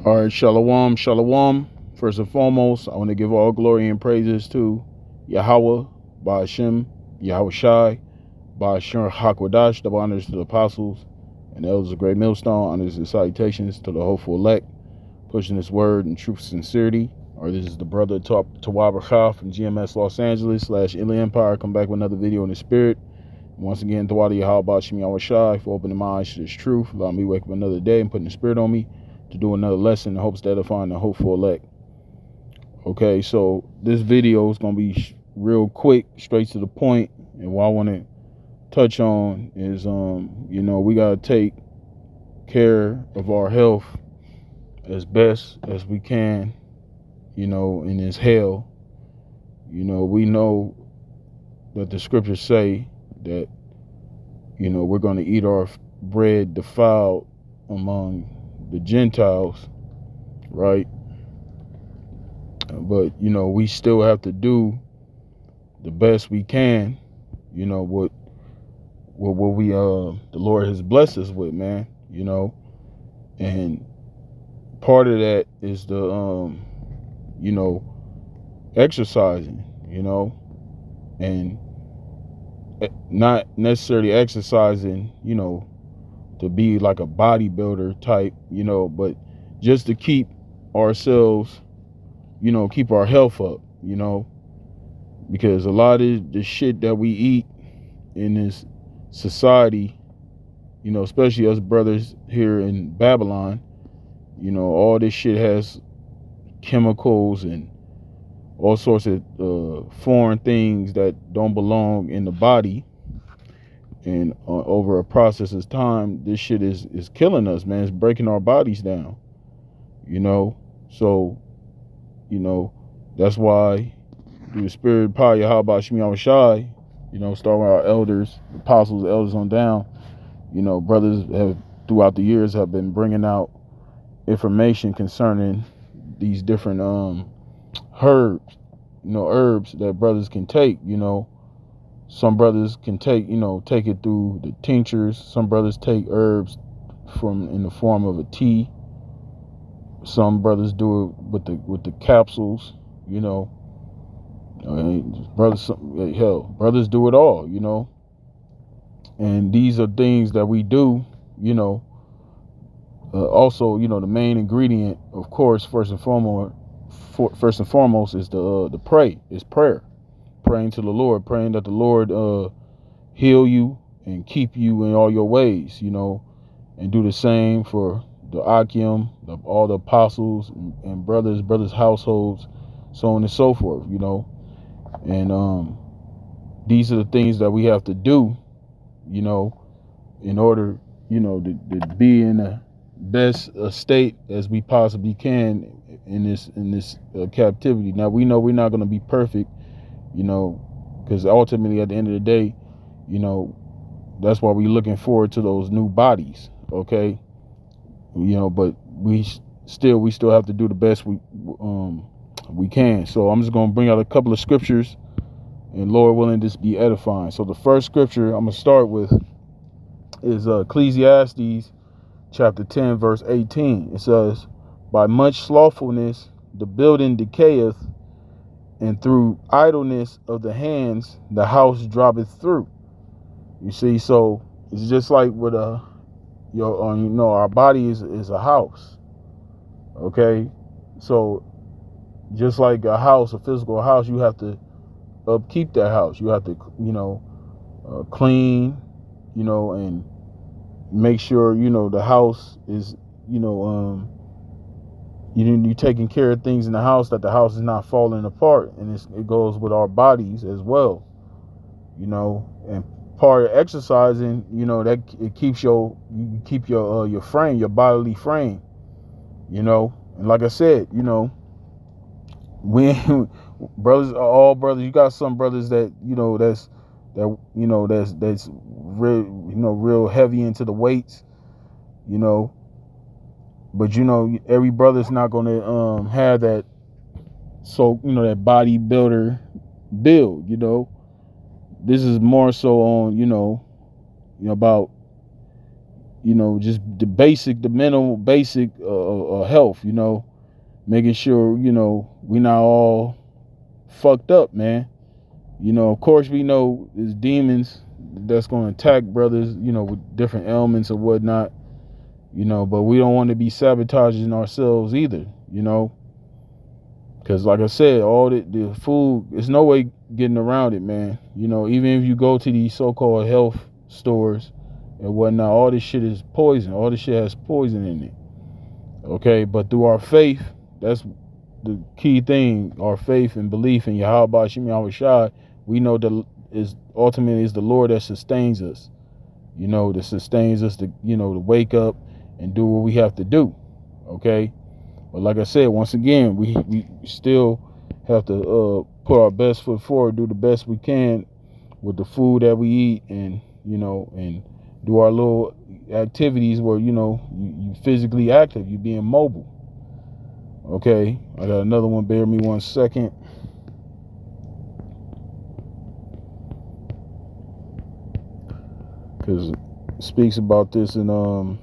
All right, shalom, shalom. First and foremost, I want to give all glory and praises to Yahweh, Ba'ashem, Yahweh Shai, Ba'ashem Hakwadash, the honors to the apostles and the elders of Great Millstone, honors and salutations to the hopeful elect, pushing this word in truth and sincerity. Or this is the brother Tawab Kha from GMS Los Angeles / Inland Empire. Come back with another video in the spirit. Once again, Tawadi Yahweh Ba'ashem Yahweh Shai for opening my eyes to this truth, allowing me to wake up another day and putting the spirit on me to do another lesson in hopes to edify the hopeful elect. Okay, so this video is going to be real quick, straight to the point. And what I want to touch on is, we got to take care of our health as best as we can, in this hell. We know that the scriptures say that, we're going to eat our bread defiled among the Gentiles, right? But we still have to do the best we can, what we the Lord has blessed us with, man, and part of that is the exercising, and not necessarily exercising, to be like a bodybuilder type, but just to keep ourselves, keep our health up, because a lot of the shit that we eat in this society, especially us brothers here in Babylon, all this shit has chemicals and all sorts of foreign things that don't belong in the body. And over a process of time, this shit is killing us, man. It's breaking our bodies down, So, that's why through the spirit of power, how about Shemi Shai, starting with our elders, apostles, elders on down, brothers have throughout the years have been bringing out information concerning these different herbs, herbs that brothers can take, Some brothers can take it through the tinctures. Some brothers take herbs in the form of a tea. Some brothers do it with the capsules, brothers do it all, And these are things that we do, also, the main ingredient, of course, first and foremost is the prayer. Praying to the Lord, praying that the Lord heal you and keep you in all your ways, and do the same for the Akim, all the apostles and brothers' households, so on and so forth, And these are the things that we have to do, in order, to be in the best state as we possibly can in this captivity. Now, we know we're not going to be perfect, because ultimately at the end of the day, that's why we're looking forward to those new bodies, okay? But we still have to do the best we can. So I'm just going to bring out a couple of scriptures, and Lord willing, this be edifying. So the first scripture I'm going to start with is Ecclesiastes chapter 10, verse 18. It says, "By much slothfulness the building decayeth, and through idleness of the hands the house droppeth through." You see, so it's just like with our body is a house. Okay, so just like a house, a physical house, you have to upkeep that house. You have to, clean, and make sure the house is, you're taking care of things in the house, that the house is not falling apart. And it goes with our bodies as well, and part of exercising, that it keeps you keep your frame, your bodily frame, and like I said, when brothers are all brothers, you got some brothers that, that's real heavy into the weights, but every brother's not going to have that, so that bodybuilder build. This is more so on about just the mental basic health, making sure, we not all fucked up, man. Of course we know there's demons that's going to attack brothers, with different ailments or whatnot, but we don't want to be sabotaging ourselves either, because like I said, all the food, there's no way getting around it, man. Even if you go to these so-called health stores and whatnot, all this shit is poison. All this shit has poison in it. Okay, but through our faith, that's the key thing. Our faith and belief in Yahweh Shem Yahweh Shai, we know that is ultimately is the Lord that sustains us. That sustains us to to wake up and do what we have to do. Okay, but like I said, once again, we still have to put our best foot forward, do the best we can with the food that we eat, and and do our little activities where you physically active, you being mobile. Okay, I got another one. Bear me 1 second. Because it speaks about this in 1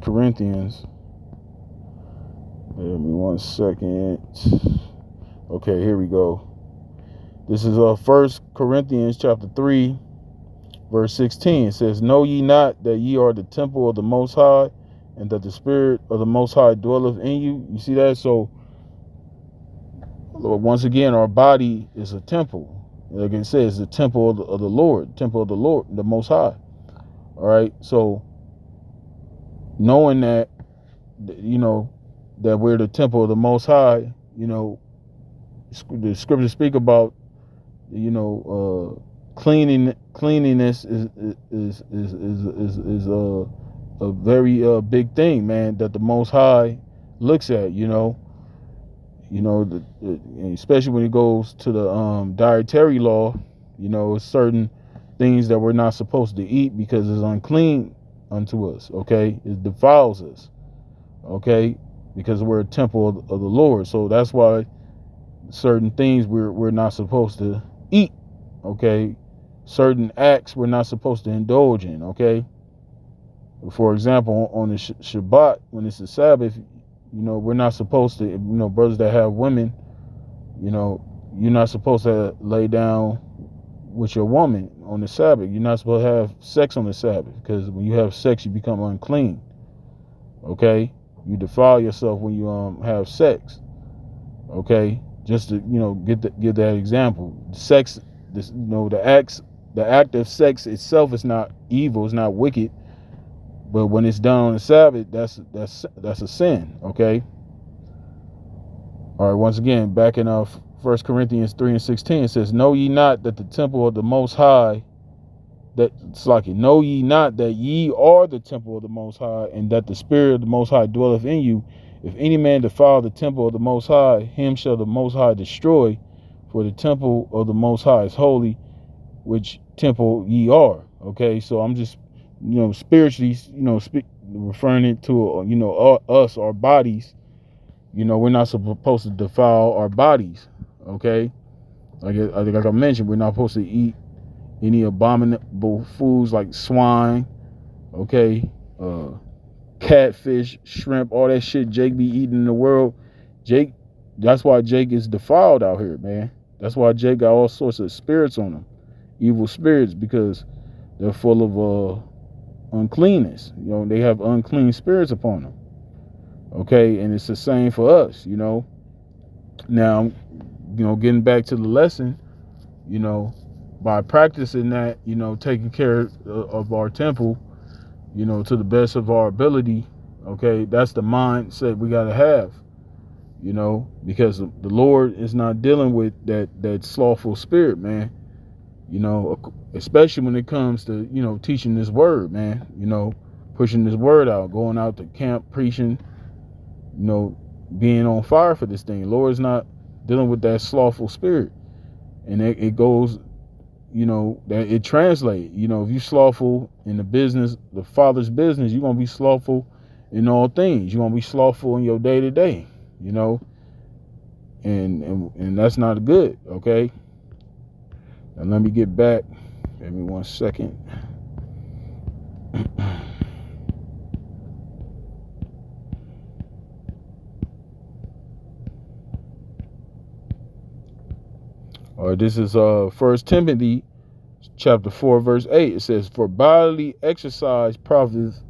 Corinthians. Bear me 1 second. Okay, here we go. This is 1 Corinthians chapter 3, verse 16. It says, "Know ye not that ye are the temple of the Most High, and that the Spirit of the Most High dwelleth in you?" You see that? So, once again, our body is a temple. Like it says, the temple of the Lord, temple of the Lord, the Most High. All right. So, knowing that, that we're the temple of the Most High, the scriptures speak about, cleanliness is a very big thing, man, that the Most High looks at. Especially when it goes to the dietary law, certain things that we're not supposed to eat because it's unclean unto us. Okay, it defiles us. Okay, because we're a temple of the Lord. So that's why certain things we're not supposed to eat. Okay, certain acts we're not supposed to indulge in. Okay, for example, on the Shabbat, when it's the Sabbath, we're not supposed to, brothers that have women, you're not supposed to lay down with your woman on the Sabbath. You're not supposed to have sex on the Sabbath, because when you have sex, you become unclean. Okay, you defile yourself when you have sex. Okay, just to give that example. Sex, the act of sex itself is not evil, it's not wicked. But when it's done on the Sabbath, that's a sin. Okay. All right. Once again, back in 1 Corinthians 3 and 16, it says, "Know ye not that the temple of the Most High, know ye not that ye are the temple of the Most High, and that the Spirit of the Most High dwelleth in you? If any man defile the temple of the Most High, him shall the Most High destroy. For the temple of the Most High is holy, which temple ye are." Okay. So I'm just spiritually, referring it to, us, our bodies, we're not supposed to defile our bodies. Okay. Like I mentioned, we're not supposed to eat any abominable foods like swine. Okay. Catfish, shrimp, all that shit Jake be eating in the world. That's why Jake is defiled out here, man. That's why Jake got all sorts of spirits on him. Evil spirits, because they're full of, uncleanness. They have unclean spirits upon them. Okay, and it's the same for us. Now, getting back to the lesson, by practicing that, taking care of our temple, to the best of our ability. Okay, that's the mindset we got to have. Because the Lord is not dealing with that slothful spirit, man. Especially when it comes to, teaching this word, man, pushing this word out, going out to camp, preaching, being on fire for this thing. Lord's not dealing with that slothful spirit. And it goes, that it translates. If you slothful in the business, the Father's business, you're going to be slothful in all things. You're going to be slothful in your day to day, and that's not good. Okay. And let me get back. Give me 1 second. All right, this is 1 Timothy chapter 4, verse 8. It says, "For bodily exercise profiteth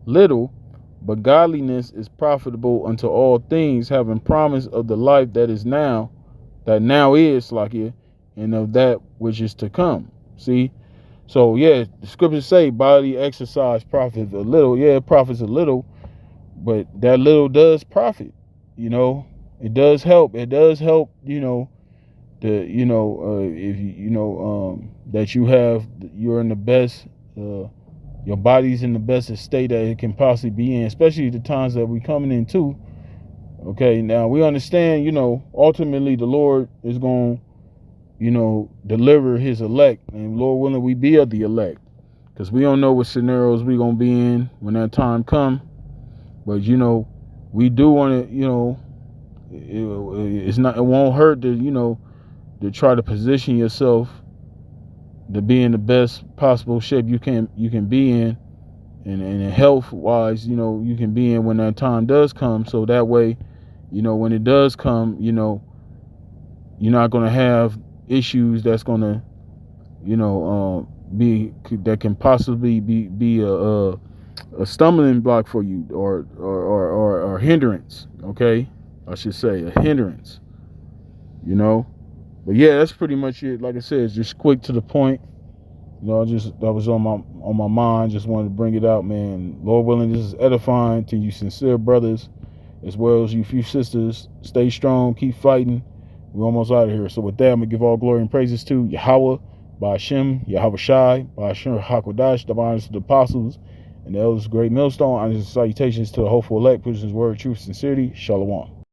little, but godliness is profitable unto all things, having promise of the life that now is, like it, and of that which is to come." See? So, yeah, the scriptures say bodily exercise profits a little. Yeah, it profits a little, but that little does profit. It does help. It does help, if that you're in the best, your body's in the best state that it can possibly be in, especially the times that we're coming into. Okay, now we understand, ultimately the Lord is going to, deliver his elect, and Lord willing, we be of the elect, because we don't know what scenarios we're going to be in when that time come. But, we do want to, it won't hurt to, to try to position yourself to be in the best possible shape you can be in, and health wise, you can be in when that time does come. So that way, when it does come, you're not going to have issues that's going to, that can possibly be a stumbling block for you, or hindrance. Okay, I should say a hindrance. But yeah, that's pretty much it. Like I said, it's just quick to the point. That was on my mind. Just wanted to bring it out, man. Lord willing, this is edifying to you sincere brothers, as well as you few sisters. Stay strong, keep fighting. We're almost out of here. So with that, I'm going to give all glory and praises to Yahweh, Ba'ashem, Yahweh Shai, Ba'ashem HaKodash, the honors to the apostles, and the elders, great millstone. Honors and salutations to the hopeful elect, pushing his word, truth, sincerity. Shalom.